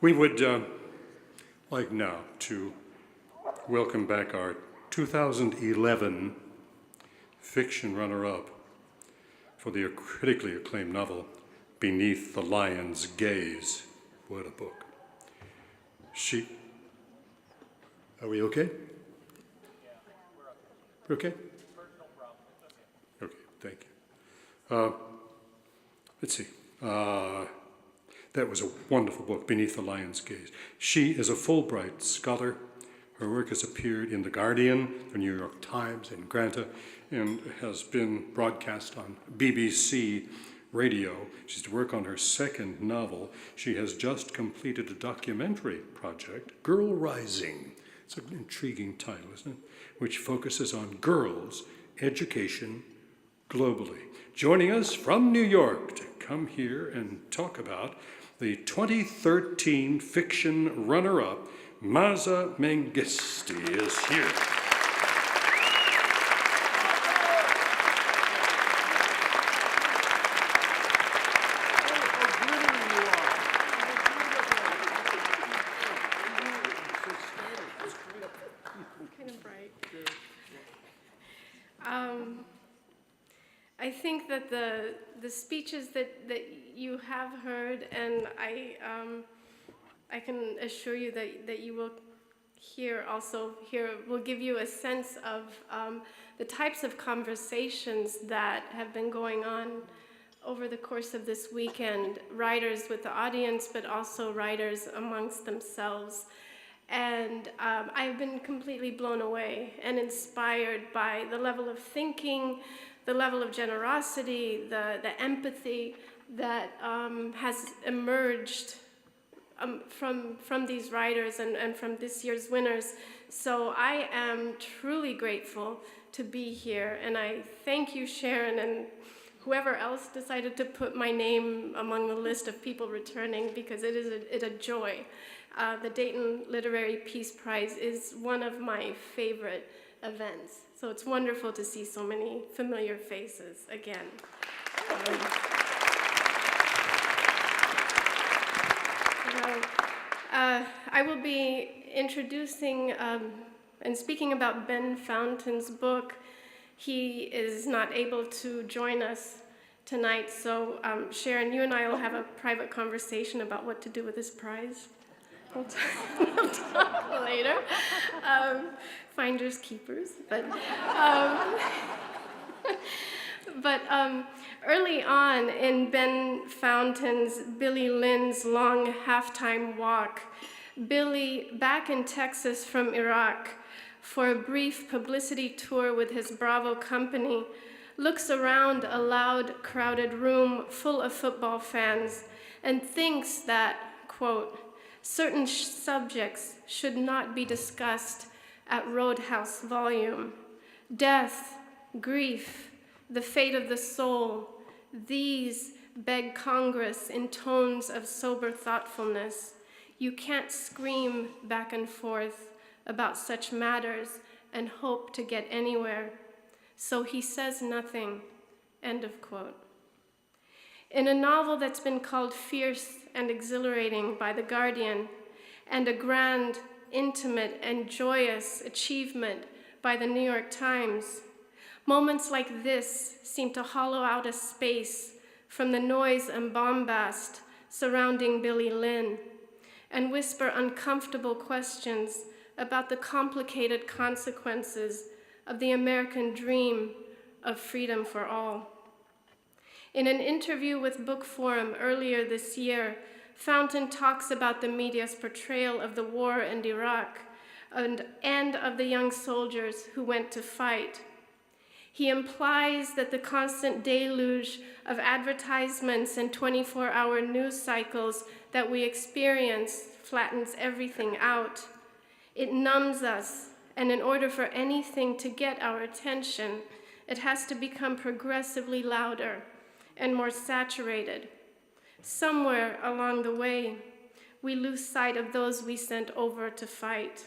We would like now to welcome back our 2011 fiction runner-up for the critically acclaimed novel, Beneath the Lion's Gaze. What a book. Are we okay? We're okay? Okay, thank you. Let's see. That was a wonderful book, Beneath the Lion's Gaze. She is a Fulbright scholar. Her work has appeared in The Guardian, the New York Times, and Granta, and has been broadcast on BBC radio. She's to work on her second novel. She has just completed a documentary project, Girl Rising. It's an intriguing title, isn't it? Which focuses on girls' education globally. Joining us from New York to come here and talk about the 2013 fiction runner-up, Maaza Mengiste, is here. Kind of bright. I think that the speeches that you have heard, and I can assure you that you will hear will give you a sense of the types of conversations that have been going on over the course of this weekend, writers with the audience, but also writers amongst themselves. And I've been completely blown away and inspired by the level of thinking, the level of generosity, the empathy that has emerged from these writers and from this year's winners. So I am truly grateful to be here, and I thank you, Sharon, and whoever else decided to put my name among the list of people returning, because it is a joy. The Dayton Literary Peace Prize is one of my favorite events. So it's wonderful to see so many familiar faces again. I will be introducing and speaking about Ben Fountain's book. He is not able to join us tonight, so Sharon, you and I will have a private conversation about what to do with this prize. We'll talk later. Finders keepers, but early on in Ben Fountain's Billy Lynn's long halftime walk, Billy, back in Texas from Iraq for a brief publicity tour with his Bravo company, looks around a loud, crowded room full of football fans and thinks that, quote, certain subjects should not be discussed at Roadhouse volume. Death, grief, the fate of the soul, these beg Congress in tones of sober thoughtfulness. You can't scream back and forth about such matters and hope to get anywhere. So he says nothing, end of quote. In a novel that's been called fierce and exhilarating by The Guardian, and a grand, intimate, and joyous achievement by the New York Times, moments like this seem to hollow out a space from the noise and bombast surrounding Billy Lynn, and whisper uncomfortable questions about the complicated consequences of the American dream of freedom for all. In an interview with Book Forum earlier this year, Fountain talks about the media's portrayal of the war in Iraq and of the young soldiers who went to fight. He implies that the constant deluge of advertisements and 24-hour news cycles that we experience flattens everything out. It numbs us, and in order for anything to get our attention, it has to become progressively louder and more saturated. Somewhere along the way, we lose sight of those we sent over to fight.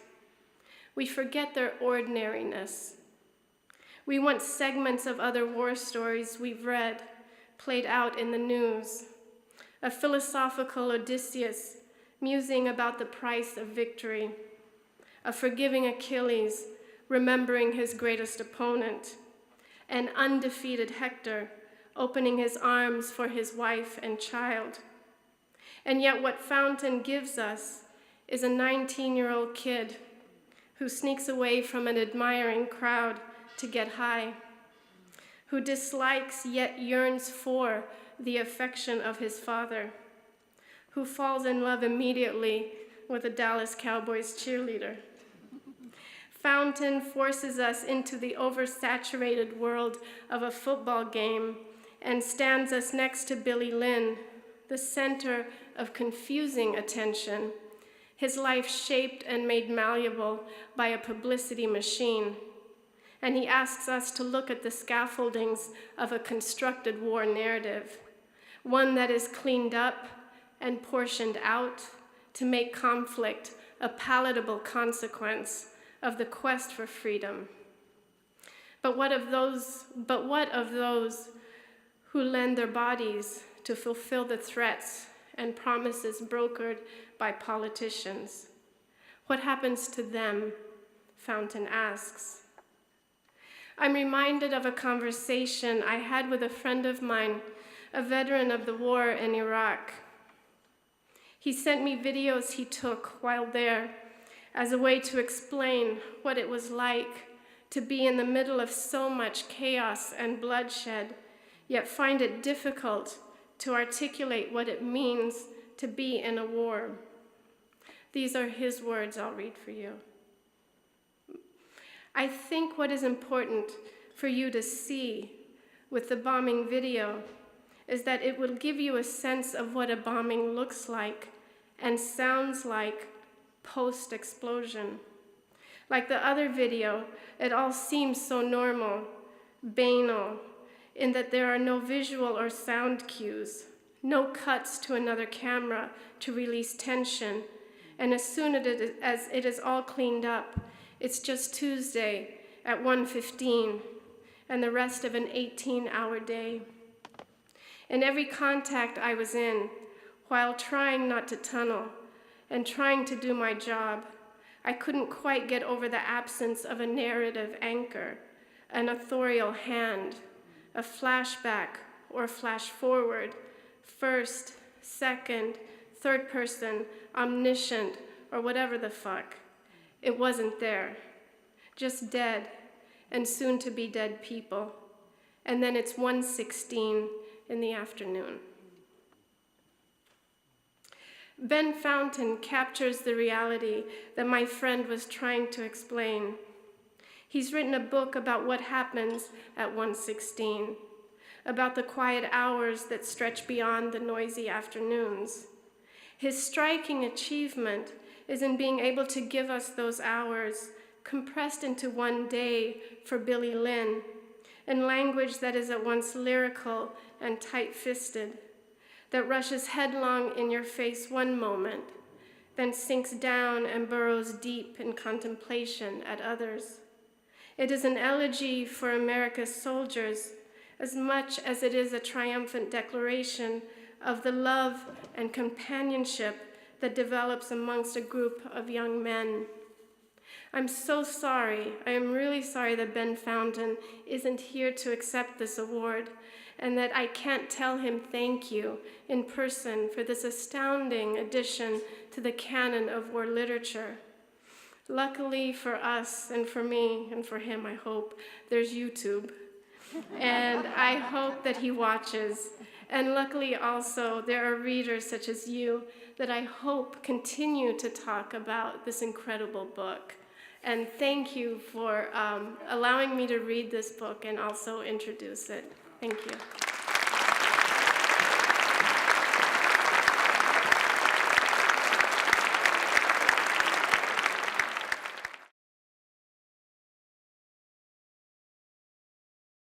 We forget their ordinariness. We want segments of other war stories we've read played out in the news. A philosophical Odysseus musing about the price of victory, a forgiving Achilles, remembering his greatest opponent, an undefeated Hector, opening his arms for his wife and child. And yet what Fountain gives us is a 19-year-old kid who sneaks away from an admiring crowd to get high, who dislikes yet yearns for the affection of his father, who falls in love immediately with a Dallas Cowboys cheerleader. Fountain forces us into the oversaturated world of a football game and stands us next to Billy Lynn, the center of confusing attention, his life shaped and made malleable by a publicity machine. And he asks us to look at the scaffoldings of a constructed war narrative, one that is cleaned up and portioned out to make conflict a palatable consequence of the quest for freedom. But what of those who lend their bodies to fulfill the threats and promises brokered by politicians? What happens to them? Fountain asks. I'm reminded of a conversation I had with a friend of mine, a veteran of the war in Iraq. He sent me videos he took while there as a way to explain what it was like to be in the middle of so much chaos and bloodshed, yet find it difficult to articulate what it means to be in a war. These are his words I'll read for you. I think what is important for you to see with the bombing video is that it will give you a sense of what a bombing looks like and sounds like post-explosion. Like the other video, it all seems so normal, banal, in that there are no visual or sound cues, no cuts to another camera to release tension, and as soon as it is all cleaned up, it's just Tuesday at 1:15 and the rest of an 18-hour day. In every contact I was in, while trying not to tunnel and trying to do my job, I couldn't quite get over the absence of a narrative anchor, an authorial hand, a flashback or flash forward, first, second, third person, omniscient, or whatever the fuck. It wasn't there. Just dead and soon to be dead people. And then it's 1:16 in the afternoon. Ben Fountain captures the reality that my friend was trying to explain. He's written a book about what happens at 1:16, about the quiet hours that stretch beyond the noisy afternoons. His striking achievement is in being able to give us those hours compressed into one day for Billy Lynn, in language that is at once lyrical and tight-fisted, that rushes headlong in your face one moment, then sinks down and burrows deep in contemplation at others. It is an elegy for America's soldiers as much as it is a triumphant declaration of the love and companionship that develops amongst a group of young men. I'm so sorry, I am really sorry that Ben Fountain isn't here to accept this award, and that I can't tell him thank you in person for this astounding addition to the canon of war literature. Luckily for us and for me and for him, I hope, there's YouTube. And I hope that he watches. And luckily also there are readers such as you that I hope continue to talk about this incredible book. And thank you for allowing me to read this book and also introduce it. Thank you.